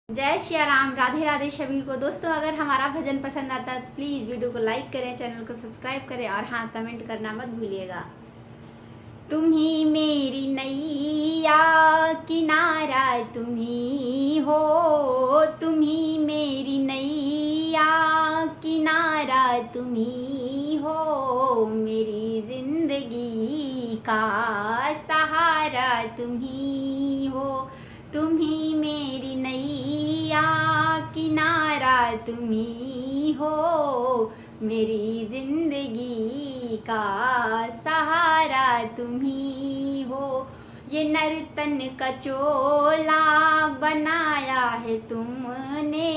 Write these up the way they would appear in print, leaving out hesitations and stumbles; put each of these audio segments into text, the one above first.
जय श्री राम। राधे राधे सभी को। दोस्तों, अगर हमारा भजन पसंद आता है प्लीज़ वीडियो को लाइक करें, चैनल को सब्सक्राइब करें और हाँ, कमेंट करना मत भूलिएगा। तुम ही मेरी नैया किनारा तुम ही हो, तुम ही मेरी नैया किनारा तुम ही हो, मेरी जिंदगी का सहारा तुम ही हो, तुम ही मेरी नैया किनारा तुम ही हो, मेरी जिंदगी का सहारा तुम ही हो। ये नर्तन का चोला बनाया है तुमने,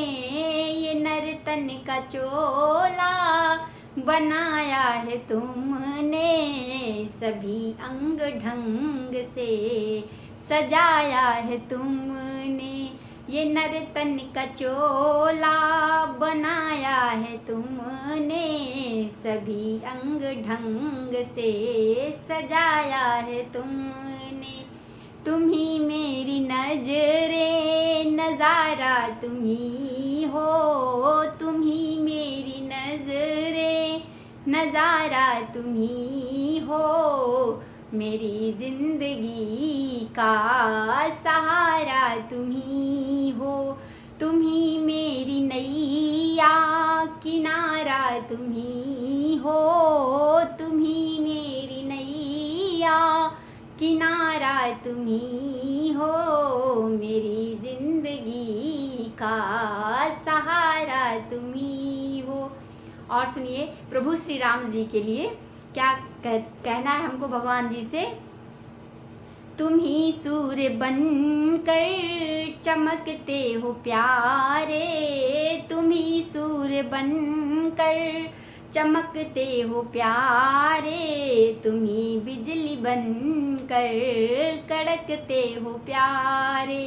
ये नर्तन का चोला बनाया है तुमने, सभी अंग ढंग से सजाया है तुमने। ये नर्तन का चोला बनाया है तुमने, सभी अंग ढंग से सजाया है तुमने। तुम ही मेरी नजरे नजारा तुम ही हो, तुम ही मेरी नजरे नजारा तुम ही हो, मेरी जिंदगी का सहारा तुम ही हो। तुम ही मेरी नैया किनारा तुम ही हो, तुम ही मेरी नैया किनारा तुम ही हो, मेरी जिंदगी का सहारा तुम ही हो। और सुनिए, प्रभु श्री राम जी के लिए क्या कहना है हमको भगवान जी से। तुम ही सूर्य बनकर चमकते हो प्यारे, तुम ही सूर्य बनकर चमकते हो प्यारे, तुम ही बिजली बनकर कड़कते हो प्यारे,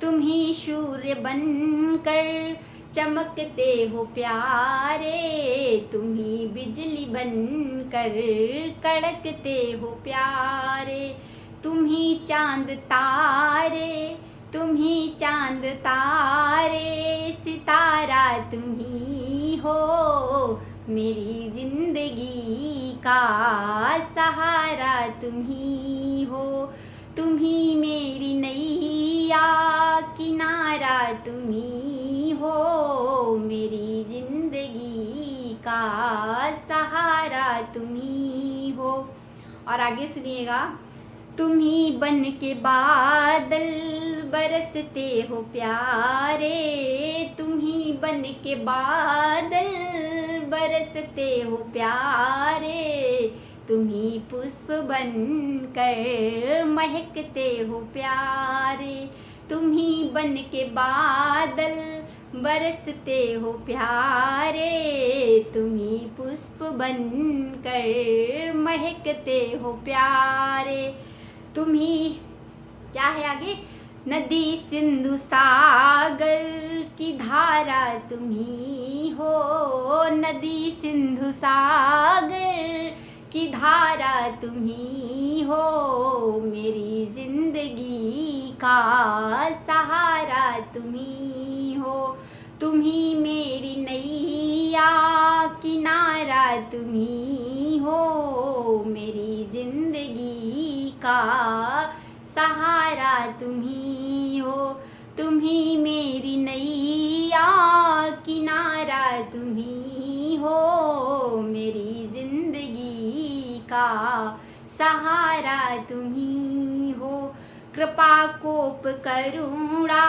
तुम ही सूर्य बनकर चमकते हो प्यारे, तुम ही बिजली बनकर कड़कते हो प्यारे, तुम ही चांद तारे, तुम ही चांद तारे सितारा तुम ही हो, मेरी जिंदगी का सहारा तुम ही हो। तुम ही मेरी नैया किनारा तुम ही हो, मेरी जिंदगी का सहारा तुम ही हो। और आगे सुनिएगा। तुम ही बन के बादल बरसते हो प्यारे, तुम ही बन के बादल बरसते हो प्यारे, तुम ही पुष्प बनकर महकते हो प्यारे, तुम ही बन के बादल बरसते हो प्यारे, तुम ही पुष्प बनकर महकते हो प्यारे। तुम ही क्या है आगे, नदी सिंधु सागर की धारा तुम ही हो, नदी सिंधु सागर की धारा तुम ही हो, मेरी जिंदगी का सहारा तुम ही हो। तुम ही मेरी नैया किनारा तुम ही हो, मेरी जिंदगी का सहारा तुम ही हो। तुम ही मेरी नैया किनारा तुम ही हो, मेरी जिंदगी का सहारा तुम ही हो। कृपा कोप करुणा,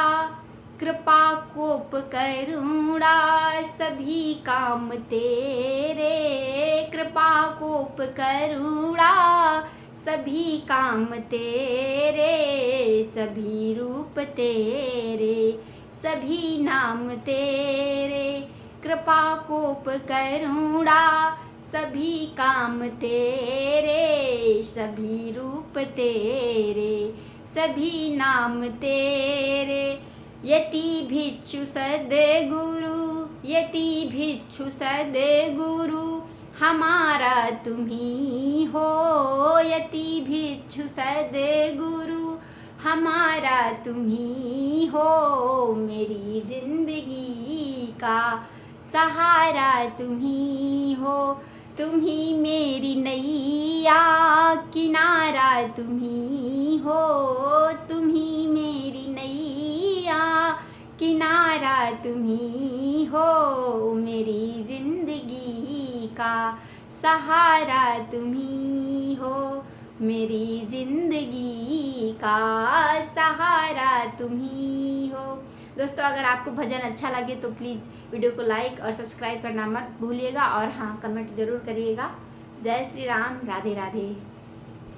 कृपा कोप करुणा सभी काम तेरे, कृपा कोप करुणा सभी काम तेरे, सभी रूप तेरे, सभी नाम तेरे, कृपा कोप करुणा सभी काम तेरे, सभी रूप तेरे, सभी नाम तेरे। यति भिक्षु सद्गुरु, यति भिक्षु सद्गुरु हमारा तुम ही हो, यति भिक्षु सद्गुरु हमारा तुम ही हो, मेरी जिंदगी का सहारा तुम ही हो, तुम ही मेरी नैया, किनारा तुम ही हो, तुम ही मेरी नैया, किनारा तुम ही हो, मेरी जिंदगी का सहारा तुम ही हो, मेरी जिंदगी का सहारा तुम ही हो। दोस्तों अगर आपको भजन अच्छा लगे तो प्लीज़ वीडियो को लाइक और सब्सक्राइब करना मत भूलिएगा और हाँ कमेंट ज़रूर करिएगा। जय श्री राम, राधे राधे।